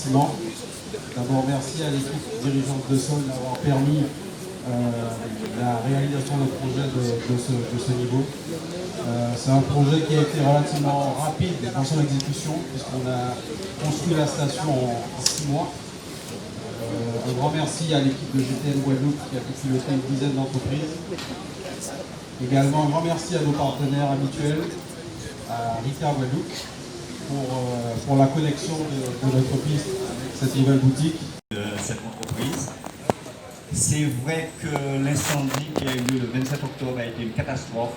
remerciements. D'abord, merci à l'équipe dirigeante de Sol d'avoir permis la réalisation de projet de ce niveau. C'est un projet qui a été relativement rapide dans son exécution, puisqu'on a construit la station en 6 mois. Un grand merci à l'équipe de GTN Guadeloupe qui a pu piloter une dizaine d'entreprises. Également un grand merci à nos partenaires habituels, à Ricard Guadeloupe, pour la connexion de notre piste avec cette nouvelle boutique. Cette entreprise. C'est vrai que l'incendie qui a eu lieu le 27 octobre a été une catastrophe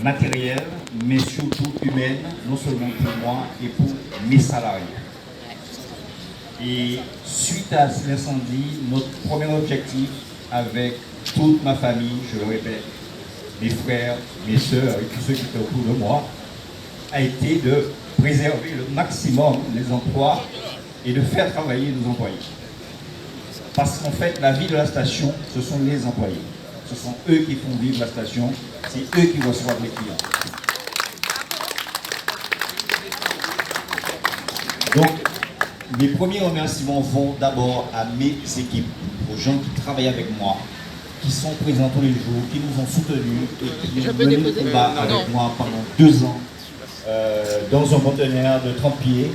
matérielle, mais surtout humaine, non seulement pour moi et pour mes salariés. Et suite à l'incendie, notre premier objectif avec toute ma famille, je le répète, mes frères, mes sœurs et tous ceux qui étaient autour de moi, a été de préserver le maximum les emplois et de faire travailler nos employés. Parce qu'en fait, la vie de la station, ce sont les employés. Ce sont eux qui font vivre la station, c'est eux qui reçoivent les clients. Donc, mes premiers remerciements vont d'abord à mes équipes, aux gens qui travaillent avec moi, qui sont présents tous les jours, qui nous ont soutenus et qui ont mené le combat avec moi pendant 2 ans dans un conteneur de 30 pieds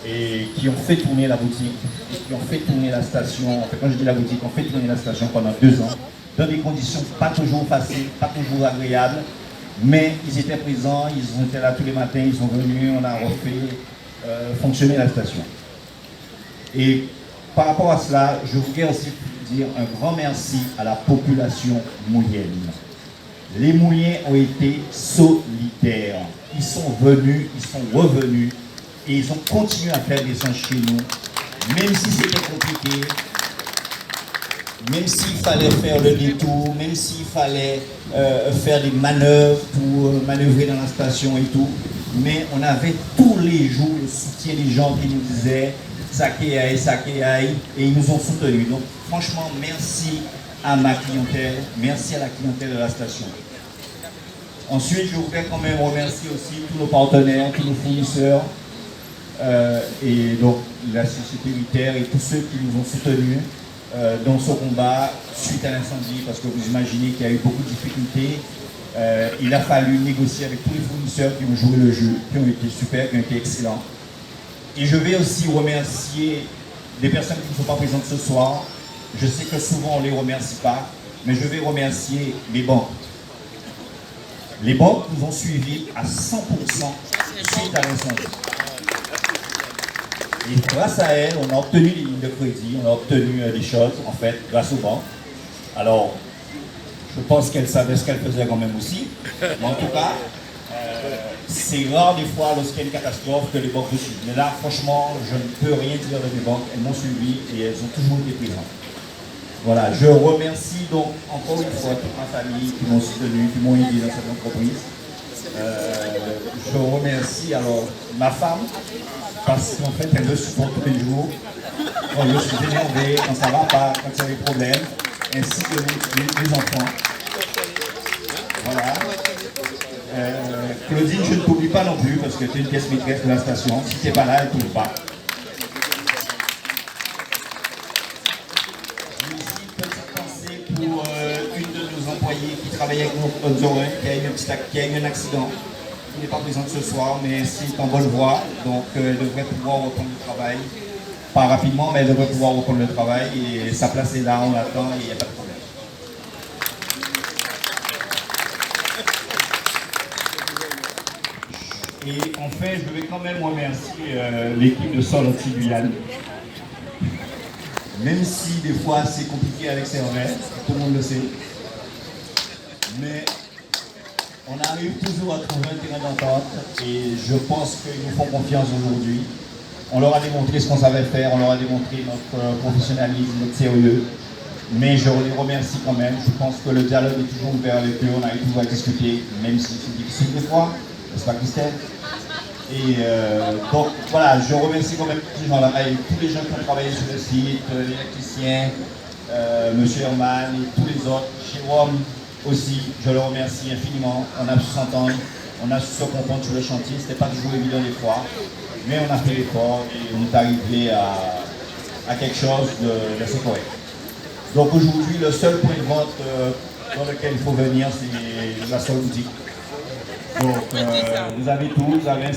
et qui ont fait tourner la boutique, et qui ont fait tourner la station, enfin, quand je dis la boutique, on fait tourner la station pendant 2 ans, dans des conditions pas toujours faciles, pas toujours agréables, mais ils étaient présents, ils étaient là tous les matins, ils sont venus, on a refait fonctionner la station. Et par rapport à cela, je voudrais aussi dire un grand merci à la population moulienne. Les Mouliens ont été solidaires. Ils sont venus, ils sont revenus et ils ont continué à faire des échanges chez nous, même si c'était compliqué, même s'il fallait faire le détour, même s'il fallait faire des manœuvres pour manœuvrer dans la station et tout. Mais on avait tous les jours le soutien des gens qui nous disaient Sakeaï, Sakeaï, et ils nous ont soutenus. Donc franchement, merci à ma clientèle, merci à la clientèle de la station. Ensuite, je voudrais quand même remercier aussi tous nos partenaires, tous nos fournisseurs, et donc la société militaire et tous ceux qui nous ont soutenus dans ce combat suite à l'incendie, parce que vous imaginez qu'il y a eu beaucoup de difficultés. Il a fallu négocier avec tous les fournisseurs qui ont joué le jeu, qui ont été super, qui ont été excellents. Et je vais aussi remercier des personnes qui ne sont pas présentes ce soir. Je sais que souvent on ne les remercie pas, mais je vais remercier les banques. Les banques nous ont suivis à 100% suite à l'incendie. Et grâce à elles, on a obtenu des lignes de crédit, on a obtenu des choses, en fait, grâce aux banques. Alors, je pense qu'elles savaient ce qu'elles faisaient quand même aussi. Mais en tout cas, c'est rare des fois lorsqu'il y a une catastrophe que les banques vous suivent. Mais là, franchement, je ne peux rien dire des banques. Elles m'ont suivi et elles ont toujours été présentes. Voilà, je remercie donc encore une fois toute ma famille qui m'ont soutenu, qui m'ont aidé dans cette entreprise. Je remercie alors ma femme, parce qu'en fait elle me supporte tous les jours, quand je suis énervé, quand ça ne va pas, quand il y a des problèmes, ainsi que les enfants. Voilà. Claudine, je ne t'oublie pas non plus, parce que tu es une pièce maîtresse de la station. Si tu n'es pas là, elle ne t'oublie pas. Pour une de nos employés qui travaillait avec nous au Zorin, qui a eu un accident. Il n'est pas présent ce soir, mais c'est en bonne voie, donc elle devrait pouvoir reprendre le travail. Pas rapidement, mais elle devrait pouvoir reprendre le travail, et sa place est là, on l'attend, et il n'y a pas de problème. Et enfin, je vais quand même remercier l'équipe de Sol Antilles-Guyane. Même si des fois c'est compliqué avec ces horaires, tout le monde le sait. Mais on arrive toujours à trouver un terrain d'entente et je pense qu'ils nous font confiance aujourd'hui. On leur a démontré ce qu'on savait faire, on leur a démontré notre professionnalisme, notre sérieux. Mais je les remercie quand même. Je pense que le dialogue est toujours ouvert avec eux, on arrive toujours à discuter, même si c'est difficile des fois. N'est-ce pas, Christelle? Et donc voilà, je remercie quand même tous ces gens-là, et tous les gens qui ont travaillé sur le site, l'électricien, M. Herman et tous les autres. Jérôme aussi, je le remercie infiniment. On a su s'entendre, on a su se comprendre sur le chantier, c'était pas toujours évident des fois. Mais on a fait l'effort et on est arrivé à quelque chose d'assez correct. Donc aujourd'hui, le seul point de vente dans lequel il faut venir, c'est la seule boutique. Donc vous avez tout, vous avez